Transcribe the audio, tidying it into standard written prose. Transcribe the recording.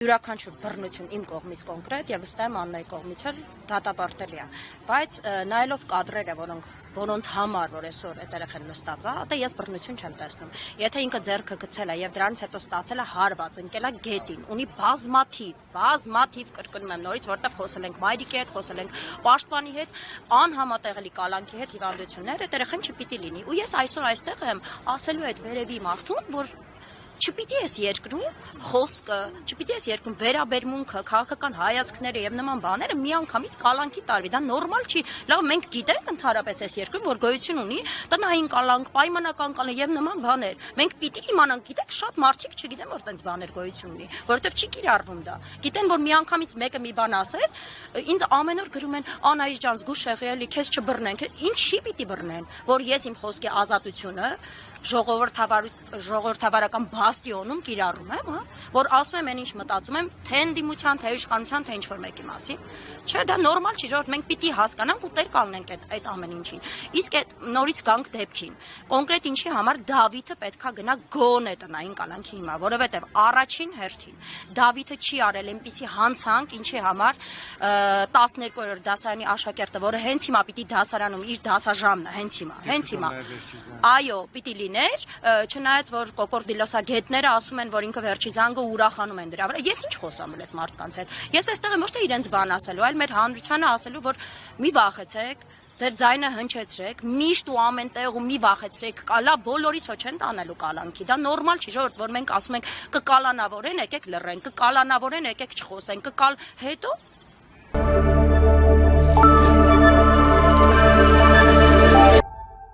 Յուրաքանչյուր բռնություն իմ կողմից կոնկրետ եւ վստահ եմ Աննայի կողմից էլ դատապարտելի է, բայց նայելով կադրերը, որոնց համար որ այսօր այդ երեխան նստած է, դե ես բռնություն չեմ տեսնում։ Եթե ինքը ձեռքը գցել է եւ դրանից հետո ստացել է հարված, ընկել է գետին, ունի բազմաթիվ կրկնում եմ նորից, որտեղ խոսել ենք մայրիկի հետ, խոսել ենք պաշտպանի հետ, անհամատեղելի կալանքի հետ հիվանդություններ, այդ երեխան չպիտի լինի։ Ու ես այսօր այստեղ եմ ասելու այդ վերևի մարդուն, որ չպիտի ես երկրում խոսքը, չպիտի ես երկրում վերաբերմունքը, քաղաքական հայացքները եւ նման բաները միանգամից կալանքի տարվի, դա նորմալ չի։ Լավ, մենք գիտենք ընդհանրապես այս երկրում, որ գոյություն ունի տնային կալանք, պայմանական կալանք եւ նման բաներ։ Մենք պիտի իմանանք, գիտեք, շատ մարդիկ չգիտեն, որ տենց բաներ գոյություն ունի, որովհետեւ չի կիրառվում դա։ Գիտեն, որ միանգամից մեկը մի բան ասեց, ինձ ամեն օր գրում են, Անահիտ ջան, զգուշ եղի, քեզ չբռնենք։ Ինչի պիտի բռնեն, որ ես իմ խոսքի ազատությունը ժողովրդավարական բաստիոնում կիրառում եմ, որ ասում եմ այն ինչ մտածում եմ, թե ընդդիմության, թե իշխանության, թե ինչ-որ մեկի մասին։ Չէ, դա նորմալ չի, ժողովուրդ, մենք պիտի հասկանանք ու տեր կանգնենք այդ ամեն ինչին։ Իսկ այդ նորից գանք դեպքին։ Կոնկրետ ինչի համար Դավիթը պետքա գնա գոնե տնային կալանքի հիմա, որովհետև առաջին հերթին Դավիթը չի արել այնպիսի հանցանք, ինչի համար 12-րդ դասարանի աշակերտը, որը հենց հիմա պիտի դասարանում իր դասաժամն է, հենց հիմա։ Այո, պիտի լիներ, չնայած որ կոկորդիլոսագետները ասում են, որ ինքը վերջի զանգը ուրախանում են դրա վրա։ Ես ինչ խոսամ այդ մարդկանց հետ։ Ես այստեղ եմ ոչ թե իրենց բան ասելու, այլ մեր հանրությանը ասելու, որ մի վախեցեք, ձեր ձայնը հնչեցրեք, միշտ ու ամեն տեղում մի վախեցրեք, կալա բոլորից հո չեն տանելու կալանքի։ Դա նորմալ չի, ժողովուրդ, որ մենք ասում ենք կկալանավորեն, եկեք լռենք, կկալանավորեն, եկեք չխոսենք, հետո